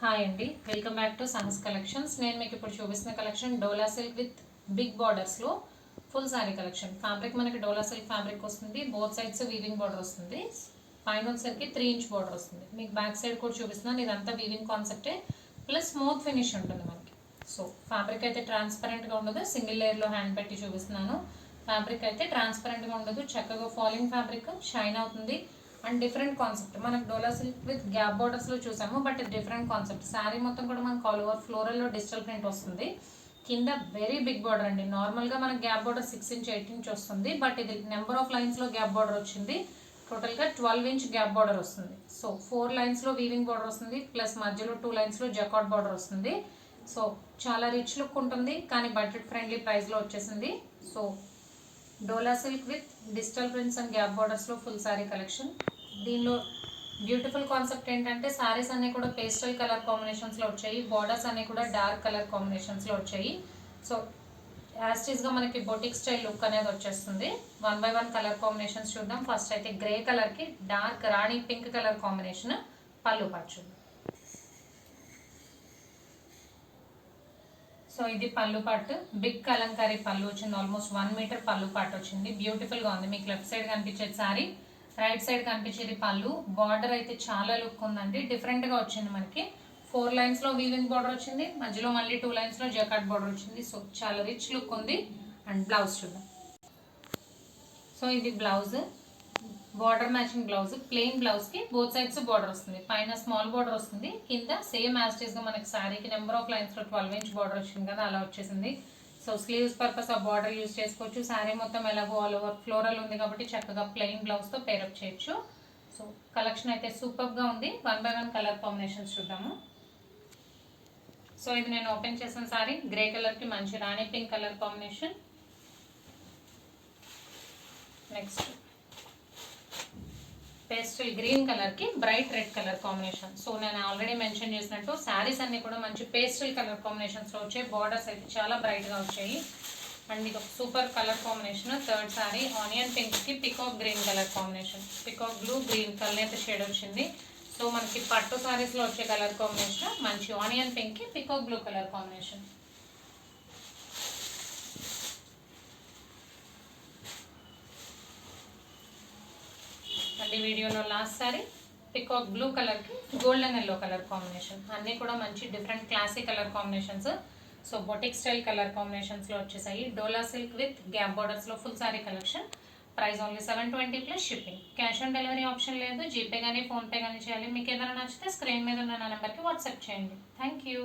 Hi అండి, welcome back to Sahas collections. నేను మీకు ఇప్పుడు చూపిస్తున్న collection Dola silk with big బార్డర్స్లో ఫుల్ శారీ కలెక్షన్. ఫ్యాబ్రిక్ మనకి డోలా సిల్క్ ఫ్యాబ్రిక్ వస్తుంది. బోత్ సైడ్స్ వీవింగ్ బార్డర్ వస్తుంది. పైన వచ్చేసరికి 3 ఇంచ్ బార్డర్ వస్తుంది. మీకు బ్యాక్ సైడ్ కూడా చూపిస్తున్నాను. ఇదంతా వీవింగ్ కాన్సెప్టే ప్లస్ స్మూత్ ఫినిష్ ఉంటుంది మనకి. సో ఫ్యాబ్రిక్ అయితే ట్రాన్స్పరెంట్గా ఉండదు. సింగిల్ లేయర్లో హ్యాండ్ పెట్టి చూపిస్తున్నాను. ఫ్యాబ్రిక్ అయితే ట్రాన్స్పరెంట్గా ఉండదు. చక్కగా ఫాలింగ్ ఫ్యాబ్రిక్ షైన్ అవుతుంది. అండ్ డిఫరెంట్ కాన్సెప్ట్ మనకు డోలా సిల్క్ విత్ గ్యాప్ బార్డర్స్లో చూసాము, బట్ డిఫరెంట్ కాన్సెప్ట్. శారీ మొత్తం కూడా మనకు ఆల్ ఓవర్ ఫ్లోరల్లో డిజిటల్ ప్రింట్ వస్తుంది. కింద వెరీ బిగ్ బార్డర్ అండి. నార్మల్గా మనకు గ్యాప్ బార్డర్ 6 ఇంచ్ 8 ఇంచ్ వస్తుంది, బట్ ఇది నెంబర్ ఆఫ్ లైన్స్లో గ్యాప్ బార్డర్ వచ్చింది. టోటల్గా 12 ఇంచ్ గ్యాప్ బార్డర్ వస్తుంది. సో 4 లైన్స్లో వీవింగ్ బార్డర్ వస్తుంది, ప్లస్ మధ్యలో 2 లైన్స్లో జకాట్ బార్డర్ వస్తుంది. సో చాలా రిచ్ లుక్ ఉంటుంది, కానీ బడ్జెట్ ఫ్రెండ్లీ ప్రైస్లో వచ్చేసింది. So Dola silk with digital prints and gap బార్డర్స్లో ఫుల్ శారీ కలెక్షన్. దీనిలో బ్యూటిఫుల్ కాన్సెప్ట్ ఏంటంటే శారీస్ అన్నీ కూడా పేస్టల్ కలర్ కాంబినేషన్స్లో వచ్చాయి. బార్డర్స్ అన్నీ కూడా డార్క్ కలర్ కాంబినేషన్స్లో వచ్చాయి. సో యాస్టీస్గా మనకి బొటిక్ స్టైల్ లుక్ అనేది వచ్చేస్తుంది. 1 by 1 కలర్ కాంబినేషన్స్ చూద్దాం. ఫస్ట్ అయితే గ్రే కలర్కి డార్క్ రాణి పింక్ కలర్ కాంబినేషన్ పళ్ళు పాటు చూద్దాం. సో ఇది పళ్ళు పాటు, బిగ్ కలంకారీ పళ్ళు వచ్చింది. ఆల్మోస్ట్ 1 మీటర్ పళ్ళు పాటు వచ్చింది. బ్యూటిఫుల్గా ఉంది. మీకు లెఫ్ట్ సైడ్ కనిపించేది శారీ, రైట్ సైడ్ కనిపించేది పళ్ళు. బార్డర్ అయితే చాలా లుక్ ఉందండి, డిఫరెంట్గా వచ్చింది. మనకి 4 లైన్స్లో వీవింగ్ బార్డర్ వచ్చింది, మధ్యలో మళ్ళీ 2 లైన్స్లో జకాట్ బార్డర్ వచ్చింది. సో చాలా రిచ్ లుక్ ఉంది. అండ్ బ్లౌజ్ చూద్దాం. సో ఇది blouse, border matching blouse. Plain బ్లౌజ్కి బోత్ సైడ్స్ బార్డర్ వస్తుంది. పైన స్మాల్ బార్డర్ వస్తుంది, కింద సేమ్ యాస్టీస్గా మనకి శారీకి నెంబర్ ఆఫ్ లైన్స్లో 12 ఇంచ్ బార్డర్ వచ్చింది కదా, అలా వచ్చేసింది. సో స్లీవ్స్ పర్పస్ ఆ బార్డర్ యూజ్ చేసుకోవచ్చు. శారీ మొత్తం ఎలాగో ఆల్ ఓవర్ ఫ్లోరల్ ఉంది కాబట్టి చక్కగా ప్లెయిన్ బ్లౌజ్తో పేరప్ చేయొచ్చు. సో కలెక్షన్ అయితే సూపర్గా ఉంది. 1 by 1 కలర్ కాంబినేషన్స్ చూద్దాము. సో ఇది నేను ఓపెన్ చేసిన శారీ గ్రే కలర్కి మంచి rani pink colour combination. Next pastel green కలర్కి bright red colour combination. So నేను ఆల్రెడీ మెన్షన్ చేసినట్టు శారీస్ అన్ని కూడా మంచి పేస్టల్ కలర్ కాంబినేషన్స్లో వచ్చాయి. బార్డర్స్ అయితే చాలా బ్రైట్గా వచ్చాయి. అండ్ ఇది ఒక super colour combination. Third sari onion పింక్కి peacock green colour combination. Peacock blue green colour shade వచ్చింది. సో మనకి పట్టు శారీస్లో వచ్చే కలర్ కాంబినేషన్ మంచి ఆనియన్ పింక్కి peacock blue colour combination. And వీడియోలో లాస్ట్ సారీ పికాక్ బ్లూ కలర్కి గోల్డెన్ ఎల్లో కలర్ కాంబినేషన్. అన్నీ కూడా మంచి different classic colour combinations. So boutique style colour కాంబినేషన్స్లో వచ్చేసాయి. డోలా సిల్క్ విత్ గ్యాప్ బార్డర్స్లో full sari collection. Price only 720 plus shipping. Cash on delivery option లేదు. GPay కానీ ఫోన్పే కానీ చేయాలి. మీకు ఏదైనా నచ్చితే స్క్రీన్ మీద ఉన్న నా నెంబర్కి వాట్సాప్ చేయండి. Thank you.